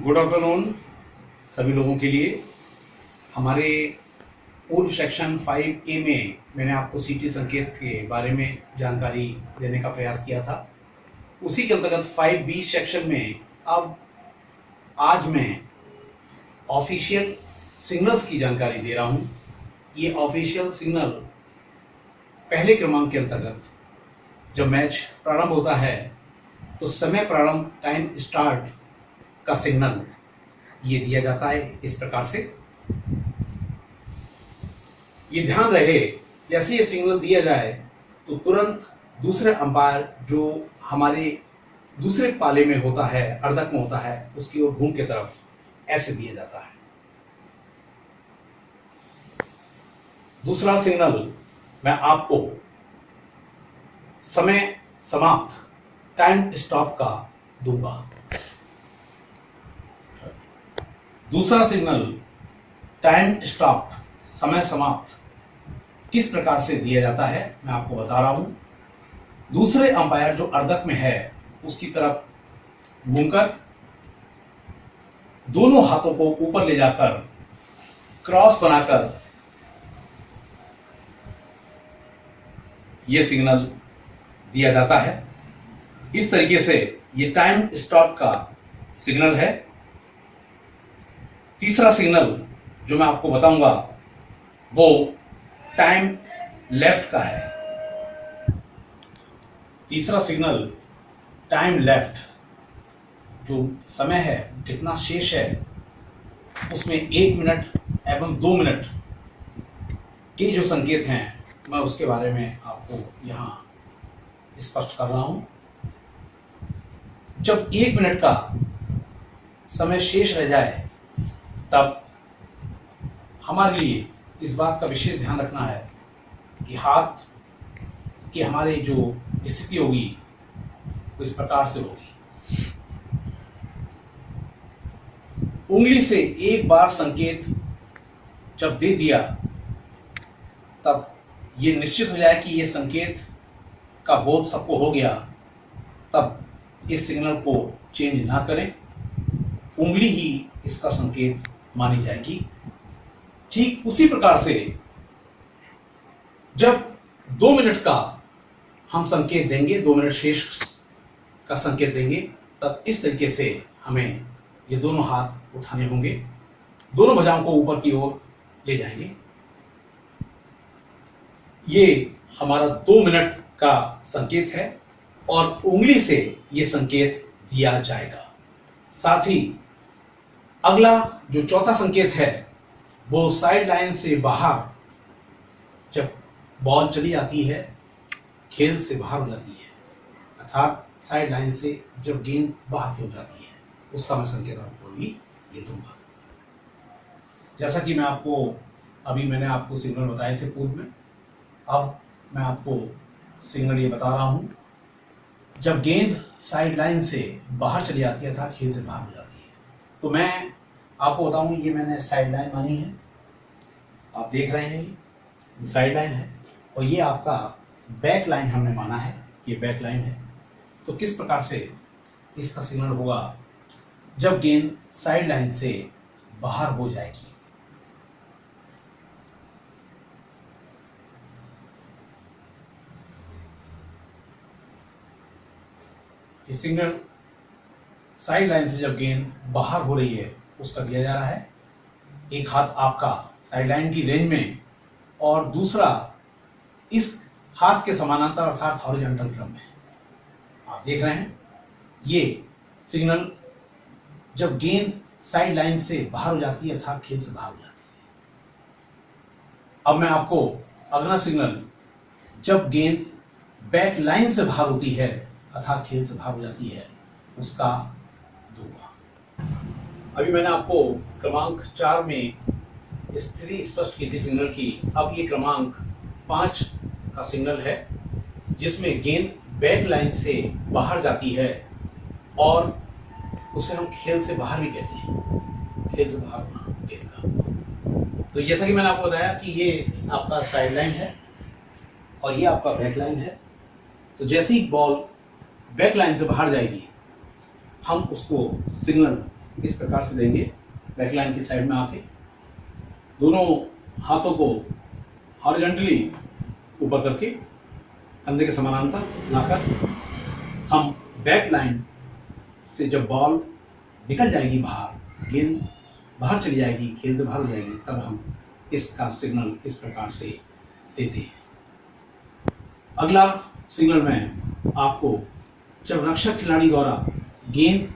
Good afternoon सभी लोगों के लिए। हमारे पूर्व सेक्शन 5A में मैंने आपको सीटी संकेत के बारे में जानकारी देने का प्रयास किया था। उसी के अंतर्गत 5B सेक्शन में अब आज मैं ऑफिशियल सिग्नल्स की जानकारी दे रहा हूँ। ये ऑफिशियल सिग्नल पहले क्रमांक के अंतर्गत जब मैच प्रारंभ होता है तो समय प्रारंभ टाइम स्टार्ट का सिग्नल ये दिया जाता है इस प्रकार से। ये ध्यान रहे, जैसे ये सिग्नल दिया जाए तो तुरंत दूसरे अंपायर जो हमारे दूसरे पाले में होता है, अर्धक में होता है, उसकी ओर घूम के तरफ ऐसे दिया जाता है। दूसरा सिग्नल मैं आपको समय समाप्त टाइम स्टॉप का दूंगा। दूसरा सिग्नल टाइम स्टॉप समय समाप्त किस प्रकार से दिया जाता है मैं आपको बता रहा हूं। दूसरे अंपायर जो अर्धक में है उसकी तरफ घूमकर दोनों हाथों को ऊपर ले जाकर क्रॉस बनाकर यह सिग्नल दिया जाता है। इस तरीके से यह टाइम स्टॉप का सिग्नल है। तीसरा सिग्नल जो मैं आपको बताऊंगा वो टाइम लेफ्ट का है। तीसरा सिग्नल टाइम लेफ्ट, जो समय है कितना शेष है उसमें 1 मिनट एवं 2 मिनट के जो संकेत हैं मैं उसके बारे में आपको यहां स्पष्ट कर रहा हूं। जब 1 मिनट का समय शेष रह जाए तब हमारे लिए इस बात का विशेष ध्यान रखना है कि हाथ की हमारी जो स्थिति होगी वो इस प्रकार से होगी। उंगली से एक बार संकेत जब दे दिया तब ये निश्चित हो जाए कि ये संकेत का बोध सबको हो गया, तब इस सिग्नल को चेंज ना करें। उंगली ही इसका संकेत मानी जाएगी। ठीक उसी प्रकार से जब 2 मिनट का हम संकेत देंगे, 2 मिनट शेष का संकेत देंगे, तब इस तरीके से हमें ये दोनों हाथ उठाने होंगे, दोनों भुजाओं को ऊपर की ओर ले जाएंगे। ये हमारा 2 मिनट का संकेत है और उंगली से ये संकेत दिया जाएगा। साथ ही अगला जो चौथा संकेत है वो साइड लाइन से बाहर, जब बॉल चली जाती है, खेल से बाहर हो जाती है, अर्थात साइड लाइन से जब गेंद बाहर हो जाती है, उसका मैं संकेत आपको भी ये दूंगा। जैसा कि मैंने आपको सिग्नल बताए थे पूर्व में, अब मैं आपको सिग्नल ये बता रहा हूं। जब गेंद साइड लाइन से बाहर चली जाती है अर्थात खेल से बाहर हो जाती है, तो मैं आपको बताऊं ये मैंने साइड लाइन मानी है। आप देख रहे हैं ये साइड लाइन है और ये आपका बैक लाइन हमने माना है, ये बैक लाइन है। तो किस प्रकार से इसका सिग्नल होगा जब गेंद साइड लाइन से बाहर हो जाएगी। ये सिग्नल साइड लाइन से जब गेंद बाहर हो रही है उसका दिया जा रहा है। एक हाथ आपका साइड लाइन की रेंज में और दूसरा इस हाथ के समानांतर अर्थात हॉरिजॉन्टल क्रम में। आप देख रहे हैं ये सिग्नल जब गेंद साइड लाइन से बाहर हो जाती है अर्थात खेल से बाहर हो जाती है। अब मैं आपको अगला सिग्नल जब गेंद बैक लाइन से बाहर होती है अर्थात खेल से बाहर हो जाती है उसका दूंगा। अभी मैंने आपको क्रमांक 4 में स्थिति स्पष्ट की थी सिग्नल की। अब ये क्रमांक 5 का सिग्नल है जिसमें गेंद बैक लाइन से बाहर जाती है और उसे हम खेल से बाहर भी कहते हैं, खेल से बाहर होना गेंद का। तो जैसा कि मैंने आपको बताया कि ये आपका साइड लाइन है और ये आपका बैक लाइन है। तो जैसे ही बॉल बैक लाइन से बाहर जाएगी हम उसको सिग्नल इस प्रकार से देंगे, बैकलाइन की साइड में आके दोनों हाथों को हॉरिजॉन्टली ऊपर करके कंधे के समानांतर लाकर हम बैक लाइन से जब बॉल निकल जाएगी बाहर, गेंद बाहर चली जाएगी, खेल से बाहर हो जाएगी, तब हम इसका सिग्नल इस प्रकार से देते हैं। अगला सिग्नल में आपको जब रक्षक खिलाड़ी द्वारा गेंद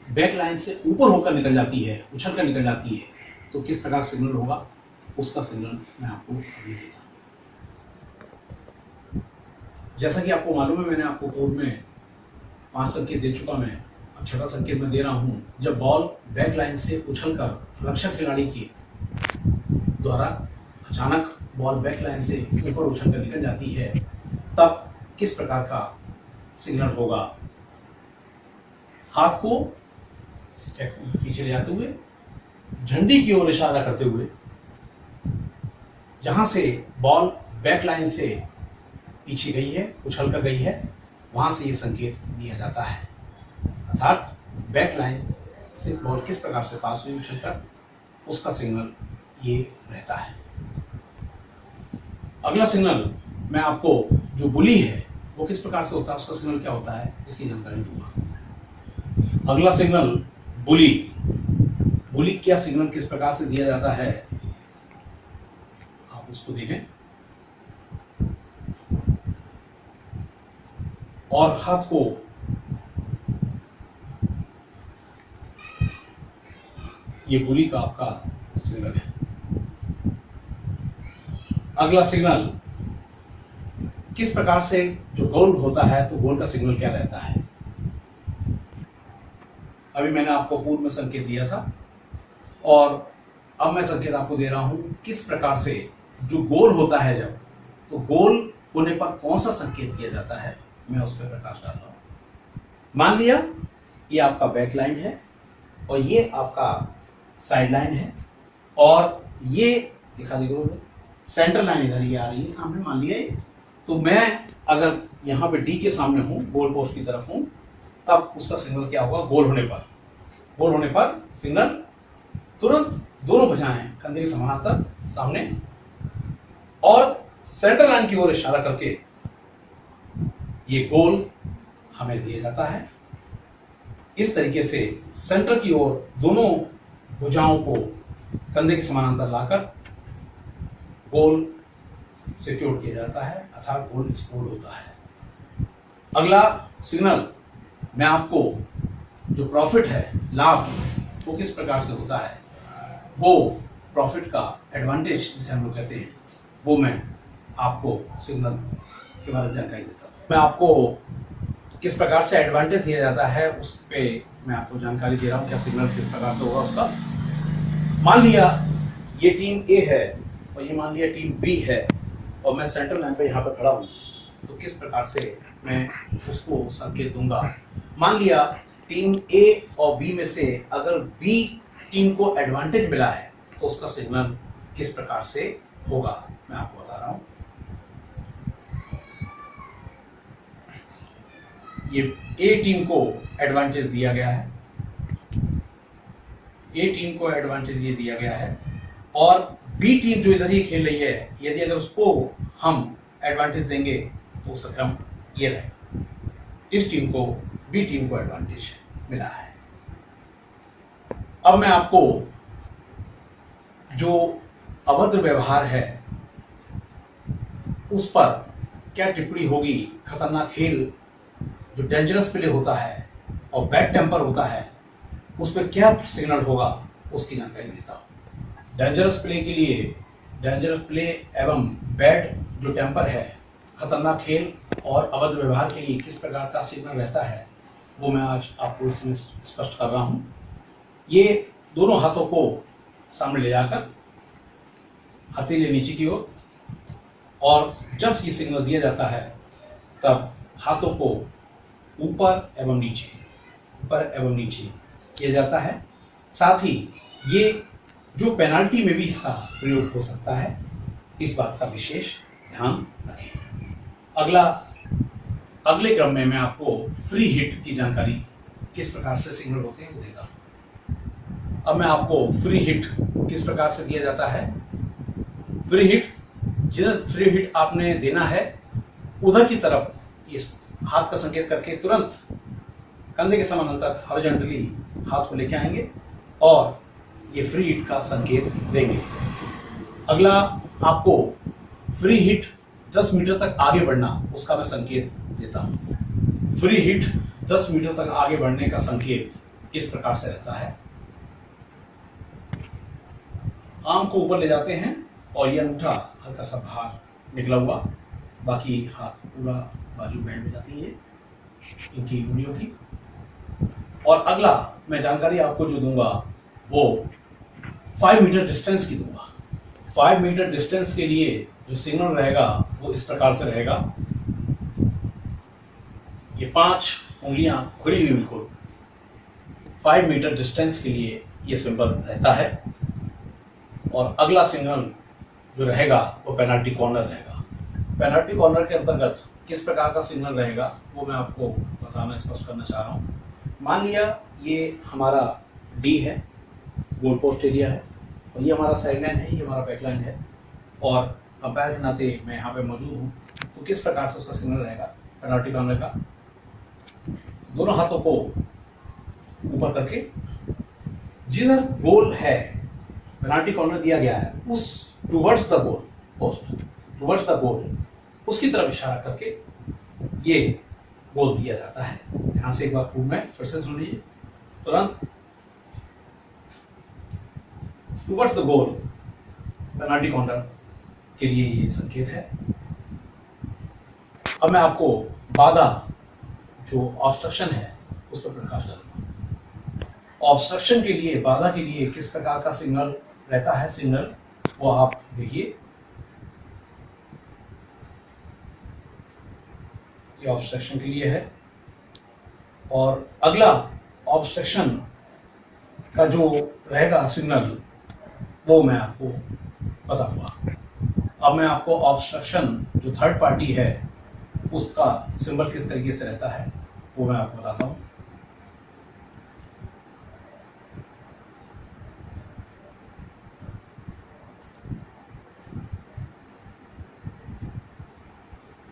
बैक लाइन से ऊपर होकर निकल जाती है, उछल कर निकल जाती है, तो किस प्रकार सिग्नल होगा उसका सिग्नल मैं आपको अभी देता हूं। जैसा कि आपको मालूम है, मैंने आपको पूर्व में 5 संकेत दे चुका, मैं अब 6वां संकेत में दे रहा हूं। जब बॉल बैक लाइन से उछलकर रक्षक खिलाड़ी के द्वारा अचानक बॉल बैक लाइन से ऊपर उछलकर निकल जाती है, तब किस प्रकार का सिग्नल होगा। हाथ को पीछे ले जाते हुए, झंडी की ओर इशारा करते हुए, जहां से बॉल बैक लाइन से पीछे गई है, उछल कर गई है, वहां से ये संकेत दिया जाता है। अर्थात बैक लाइन से बॉल किस प्रकार से पास हुई उछलकर, उसका सिग्नल ये रहता है। अगला सिग्नल मैं आपको जो बुली है वो किस प्रकार से होता है, उसका सिग्नल क्या होता है, इसकी जानकारी दूंगा। अगला सिग्नल बुली। बुली क्या सिग्नल किस प्रकार से दिया जाता है, आप उसको देखें। और हाथ को ये बुली का आपका सिग्नल है। अगला सिग्नल किस प्रकार से जो गोल होता है, तो गोल का सिग्नल क्या रहता है। अभी मैंने आपको पूर्व में संकेत दिया था और अब मैं संकेत आपको दे रहा हूं किस प्रकार से जो गोल होता है, जब तो गोल होने पर कौन सा संकेत दिया जाता है, मैं उस पर प्रकाश डाल रहा हूं। मान लिया ये आपका बैक लाइन है और ये आपका साइड लाइन है और ये दिखा देखो सेंटर लाइन इधर ये आ रही है सामने, मान लिया ये। तो मैं अगर यहाँ पे डी के सामने हूँ, गोल पोस्ट की तरफ हूँ, तब उसका सिग्नल क्या होगा, गोल होने पर सिग्नल तुरंत दोनों भुजाएं कंधे के समानांतर सामने और सेंटर लाइन की ओर इशारा करके ये गोल हमें दिया जाता है। इस तरीके से सेंटर की ओर दोनों भुजाओं को कंधे के समानांतर लाकर गोल सिक्योर किया जाता है, अर्थात गोल स्कोर होता है। अगला सिग्नल मैं आपको जो प्रॉफिट है, लाभ, वो किस प्रकार से होता है, वो प्रॉफिट का एडवांटेज जिसे हम लोग कहते हैं, वो मैं आपको सिग्नल के बारे में जानकारी देता हूँ। मैं आपको किस प्रकार से एडवांटेज दिया जाता है उस पर मैं आपको जानकारी दे रहा हूँ, क्या सिग्नल किस प्रकार से होगा उसका। मान लिया ये टीम ए है और ये मान लिया टीम बी है और मैं सेंट्रल लाइन पे यहाँ पर खड़ा हूँ, तो किस प्रकार से मैं उसको संकेत दूंगा। मान लिया टीम ए और बी में से अगर बी टीम को एडवांटेज मिला है, तो उसका सिग्नल किस प्रकार से होगा, मैं आपको बता रहा हूँ। ये ए टीम को एडवांटेज दिया गया है, ए टीम को एडवांटेज ये दिया गया है और बी टीम जो इधर ये खेल रही है, यदि अगर उसको हम एडवांटेज देंगे तो उसका क्रम ये रहेगा, इस टीम को बी टीम को एडवांटेज मिला है। अब मैं आपको जो अभद्र व्यवहार है उस पर क्या टिप्पणी होगी, खतरनाक खेल जो डेंजरस प्ले होता है और बैड टेम्पर होता है, उस पर क्या सिग्नल होगा, उसकी जानकारी देता हूं। डेंजरस प्ले के लिए, डेंजरस प्ले एवं बैड जो टेम्पर है, खतरनाक खेल और अभद्र व्यवहार के लिए किस प्रकार का सिग्नल रहता है, वो मैं आज आपको इसमें स्पष्ट कर रहा हूं। ये दोनों हाथों को सामने ले जाकर हथेली नीचे की ओर, और जब ये सिग्नल दिया जाता है तब हाथों को ऊपर एवं नीचे किया जाता है। साथ ही ये जो पेनाल्टी में भी इसका प्रयोग हो सकता है, इस बात का विशेष ध्यान रखें। अगले क्रम में मैं आपको फ्री हिट की जानकारी किस प्रकार से सिग्नल होते हैं वो देता हूं। अब मैं आपको फ्री हिट किस प्रकार से दिया जाता है। फ्री हिट, जिधर फ्री हिट आपने देना है उधर की तरफ इस हाथ का संकेत करके तुरंत कंधे के समानांतर हॉरिजॉन्टली हाथ को लेके आएंगे और ये फ्री हिट का संकेत देंगे। अगला आपको फ्री हिट 10 मीटर तक आगे बढ़ना, उसका मैं संकेत देता हूं। फ्री हिट 10 मीटर तक आगे बढ़ने का संकेत इस प्रकार से रहता है। आर्म को ऊपर ले जाते हैं और यह अंगूठा हल्का सा बाहर निकला हुआ, बाकी हाथ पूरा बाजू बैंड में जाती है इनकी उंगलियों की। और अगला मैं जानकारी आपको जो दूंगा वो 5 मीटर डिस्टेंस की दूंगा। 5 मीटर डिस्टेंस के लिए जो सिग्नल रहेगा वो इस प्रकार से रहेगा। ये 5 उंगलियां खुली हुई बिल्कुल 5 मीटर डिस्टेंस के लिए ये सिंबल रहता है। और अगला सिग्नल जो रहेगा वो पेनल्टी कॉर्नर रहेगा। पेनल्टी कॉर्नर के अंतर्गत किस प्रकार का सिग्नल रहेगा वो मैं आपको बताना स्पष्ट करना चाह रहा हूँ। मान लिया ये हमारा डी है, गोल पोस्ट एरिया है, और ये हमारा साइड लाइन है, ये हमारा बैक लाइन है, और अंपायर के नाते मैं यहाँ पे मौजूद हूँ। तो किस प्रकार से उसका सिग्नल रहेगा पेनल्टी कॉर्नर का, दोनों हाथों को ऊपर करके जिधर गोल है पेनल्टी कॉर्नर दिया गया है उस towards the goal post, towards the goal, उसकी तरफ इशारा करके ये गोल दिया जाता है। ध्यान से एक बार खूब में फिर से सुन लीजिए। तुरंत towards the goal penalty corner के लिए ये संकेत है। अब मैं आपको बाधा जो ऑब्स्ट्रक्शन है उस पर प्रकाश डालूंगा। ऑब्स्ट्रक्शन के लिए, बाधा के लिए किस प्रकार का सिग्नल रहता है, सिग्नल वो आप देखिए। ये ऑब्स्ट्रक्शन के लिए है। और अगला ऑब्स्ट्रक्शन का जो रहेगा सिग्नल वो मैं आपको बताऊंगा। अब मैं आपको ऑब्स्ट्रक्शन जो थर्ड पार्टी है उसका सिंबल किस तरीके से रहता है वो मैं आपको बताता हूं।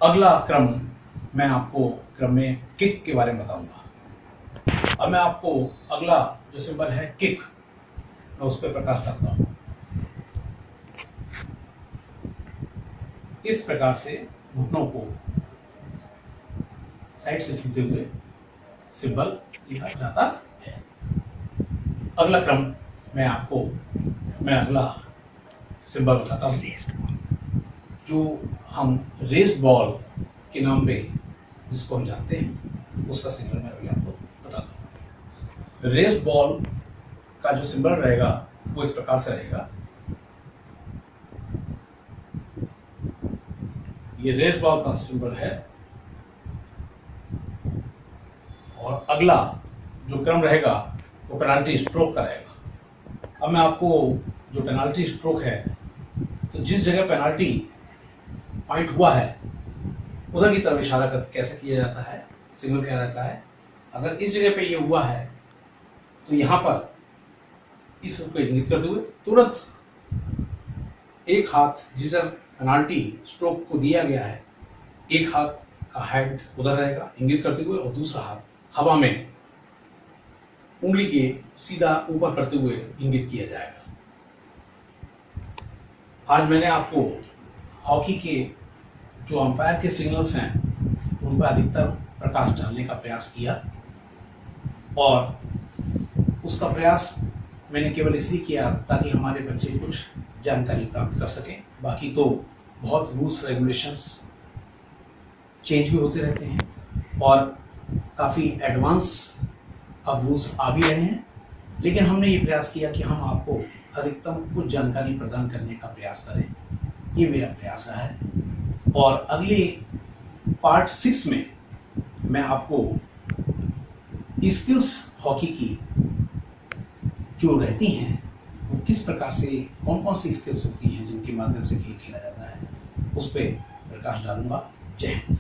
अगला क्रम मैं आपको क्रम में किक के बारे में बताऊंगा। अब मैं आपको अगला जो सिंबल है किक, मैं उस पर प्रकाश डालता हूं। इस प्रकार से घुटनों को साइड से छूते हुए सिंबल दिया जाता है। अगला क्रम मैं अगला सिंबल बताता हूँ जो हम रेस्ड बॉल के नाम पे जिसको हम जानते हैं उसका सिंबल मैं अभी आपको बताता हूँ। रेस्ड बॉल का जो सिंबल रहेगा वो इस प्रकार से रहेगा। ये रेस्ड बॉल का सिंबल है। और अगला जो क्रम रहेगा वो पेनाल्टी स्ट्रोक का रहेगा। अब मैं आपको जो पेनाल्टी स्ट्रोक है, तो जिस जगह पेनाल्टी पॉइंट हुआ है उधर की तरफ इशारा कर कैसे किया जाता है, सिग्नल क्या रहता है। अगर इस जगह पे ये हुआ है तो यहाँ पर इस को इंगित करते हुए तुरंत एक हाथ जिस पेनाल्टी स्ट्रोक को दिया गया है, एक हाथ का हैंड उधर रहेगा इंगित करते हुए, और दूसरा हाथ हवा में उंगली के सीधा ऊपर करते हुए इंगित किया जाएगा। आज मैंने आपको हॉकी के जो अंपायर के सिग्नल्स हैं उन पर अधिकतर प्रकाश डालने का प्रयास किया, और उसका प्रयास मैंने केवल इसलिए किया ताकि हमारे बच्चे कुछ जानकारी प्राप्त कर सकें। बाकी तो बहुत रूल्स रेगुलेशंस चेंज भी होते रहते हैं और काफ़ी एडवांस अब रूल्स आ भी रहे हैं, लेकिन हमने ये प्रयास किया कि हम आपको अधिकतम कुछ जानकारी प्रदान करने का प्रयास करें। ये मेरा प्रयास रहा है। और अगले पार्ट 6 में मैं आपको स्किल्स हॉकी की जो रहती हैं वो किस प्रकार से, कौन कौन सी स्किल्स होती हैं जिनके माध्यम से खेल खेला जाता है, उस पर प्रकाश डालूंगा। जय हिंद।